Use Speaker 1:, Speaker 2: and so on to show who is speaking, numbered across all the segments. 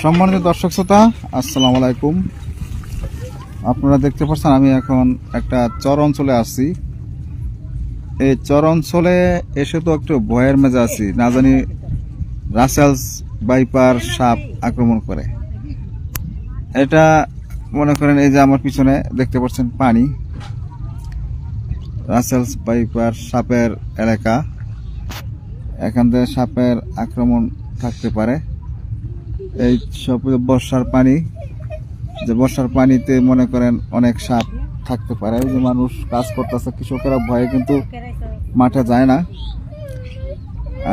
Speaker 1: সম্মানিত দর্শক শ্রোতা, আসসালামু আলাইকুম। আপনারা দেখতে পাচ্ছেন আমি এখন একটা চর অঞ্চলে আসছি। এই চর অঞ্চলে এসে তো একটু ভয়ের মেজে আছি, না জানি রাসেলস ভাইপার সাপ আক্রমণ করে। এটা মনে করেন এই যে আমার পিছনে দেখতে পাচ্ছেন পানি, রাসেলস ভাইপার সাপের এলাকা। এখান থেকে সাপের আক্রমণ থাকতে পারে। এই সব বর্ষার পানি, যে বর্ষার পানিতে মনে করেন অনেক সাপ থাকতে পারে। ওই যে মানুষ কাজ করতেছে, কৃষকেরা ভয়ে কিন্তু মাঠে যায় না।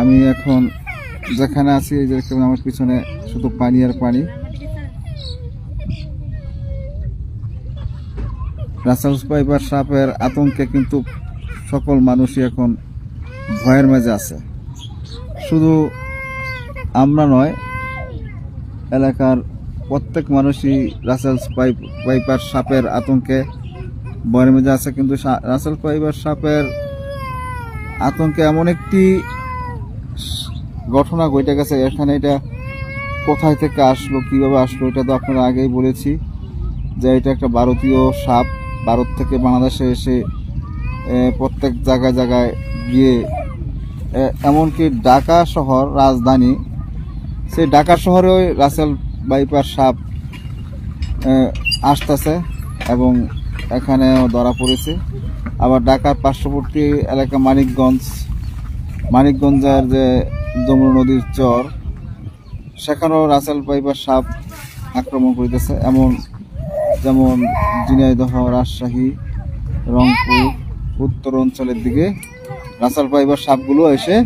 Speaker 1: আমি এখন যেখানে আছি এই যে আমার পিছনে শুধু পানি আর পানি। রাসেলস ভাইপার সাপের আতঙ্কে কিন্তু সকল মানুষই এখন ভয়ের মেজে আছে। শুধু আমরা নয়, এলাকার প্রত্যেক মানুষই রাসেলস ভাইপার সাপের আতঙ্কে ভয়ের মেজে আছে। কিন্তু রাসেলস ভাইপার সাপের আতঙ্কে এমন একটি ঘটনা ঘটে গেছে, এখানে এটা কোথায় থেকে আসলো, কিভাবে আসলো, এটা তো আপনারা আগেই বলেছি যে এটা একটা ভারতীয় সাপ। ভারত থেকে বাংলাদেশে এসে প্রত্যেক জায়গায় জায়গায় গিয়ে, এমনকি ঢাকা শহর রাজধানী, সেই ঢাকা শহরেও রাসেল ভাইপার সাপ আসতেছে এবং এখানেও ধরা পড়েছে। আবার ঢাকার পার্শ্ববর্তী এলাকা মানিকগঞ্জের যে যমুনা নদীর চর, সেখানেও রাসেল ভাইপার সাপ আক্রমণ করিতেছে। যেমন ঝিনাইদহ, রাজশাহী, রংপুর, উত্তর অঞ্চলের দিকে রাসেল ভাইপার সাপগুলো এসে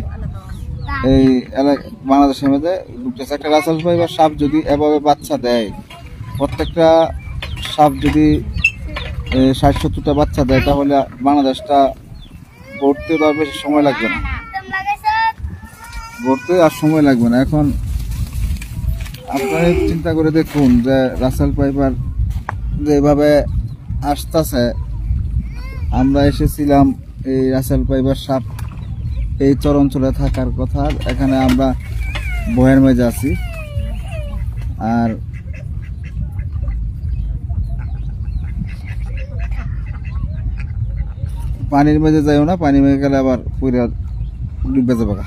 Speaker 1: এই বাংলাদেশের মধ্যে ঢুকতেছে। একটা রাসেল ভাইপার সাপ যদি এভাবে বাচ্চা দেয়, প্রত্যেকটা সাপ যদি ৬০-৭০টা বাচ্চা দেয়, তাহলে বাংলাদেশটা গড়তে তো আর বেশি সময় লাগবে না, গড়তে আর সময় লাগবে না। এখন আপনারা চিন্তা করে দেখুন যে রাসেল ভাইপার যেভাবে আসতেছে। আমরা এসেছিলাম এই রাসেল ভাইপার সাপ এই চর অঞ্চলে থাকার কথা, এখানে আমরা ভয়ের মেজে আছি। আর পানির মেজে যাইও না, পানি মেজে গেলে আবার পুরা ডুবে যাবে।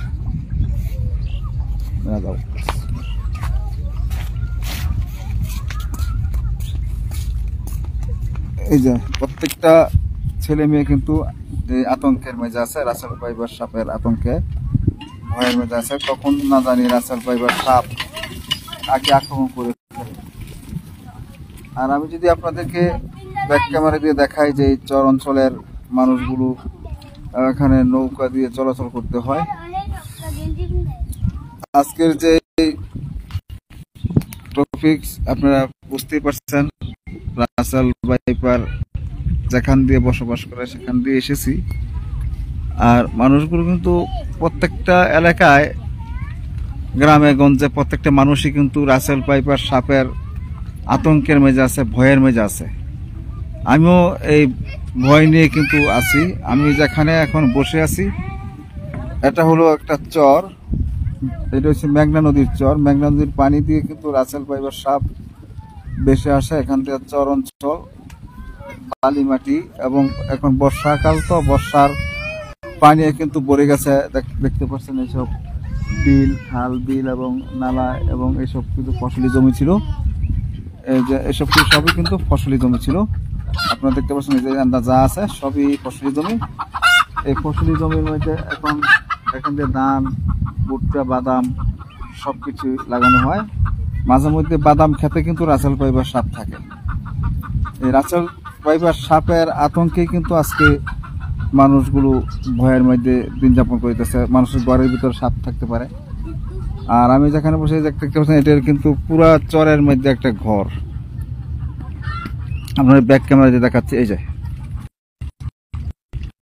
Speaker 1: এই যে প্রত্যেকটা ছেলে মেয়ে কিন্তু আতঙ্কের মেজে আছে, রাসেল ভাইপার সাপের আতঙ্কে ভয়ের মেজে আছে। তখন না জানি রাসেল ভাইপার সাপ আগে আক্রমণ করে। আর আমি যদি আপনাদেরকে ব্যাক ক্যামেরা দিয়ে দেখাই যে এই চর অঞ্চলের মানুষগুলো এখানে নৌকা দিয়ে চলাচল করতে হয়। আজকের যে টপিক আপনারা বুঝতেই পারছেন, রাসেল ভাইপার যেখান দিয়ে বসবাস করে সেখান দিয়ে এসেছি। আর মানুষগুলো কিন্তু প্রত্যেকটা এলাকায়, গ্রামে গঞ্জে প্রত্যেকটা মানুষই কিন্তু রাসেল ভাইপার সাপের আতঙ্কের মেজে আছে, ভয়ের মেজে আছে। আমিও এই ভয় নিয়ে কিন্তু আছি। আমি যেখানে এখন বসে আছি এটা হলো একটা চর, এটা হচ্ছে মেঘনা নদীর চর। মেঘনা নদীর পানি দিয়ে কিন্তু রাসেল ভাইপার সাপ বেশি আসে। এখান থেকে চর অঞ্চল, বালি মাটি, এবং এখন বর্ষাকাল তো বর্ষার পানি কিন্তু ভরে গেছে। দেখতে পাচ্ছেন এইসব বিল, খাল, বিল এবং নালা, এবং এইসব কিন্তু ফসলি জমি ছিল। এই যে এসব সবই কিন্তু ফসলি জমি ছিল। আপনারা দেখতে পাচ্ছেন এই যে যা আছে সবই ফসলি জমি। এই ফসলি জমির মধ্যে এখন এখান থেকে ধান, ভুট্টা, বাদাম সবকিছু লাগানো হয়। মাঝে মধ্যে বাদাম খেতে কিন্তু রাসেল ভাইপার সাপ থাকে। এই রাসেল ভাইপার সাপের আতঙ্কে কিন্তু আজকে মানুষগুলো ভয়ের মধ্যে দিন যাপন করিতেছে। মানুষের ঘরের ভিতরে সাপ থাকতে পারে। আর আমি যেখানে বসে দেখতে পাচ্ছেন এটার কিন্তু পুরা চরের মধ্যে একটা ঘর। আপনার ব্যাক ক্যামেরা দিয়ে দেখাচ্ছি, এই যে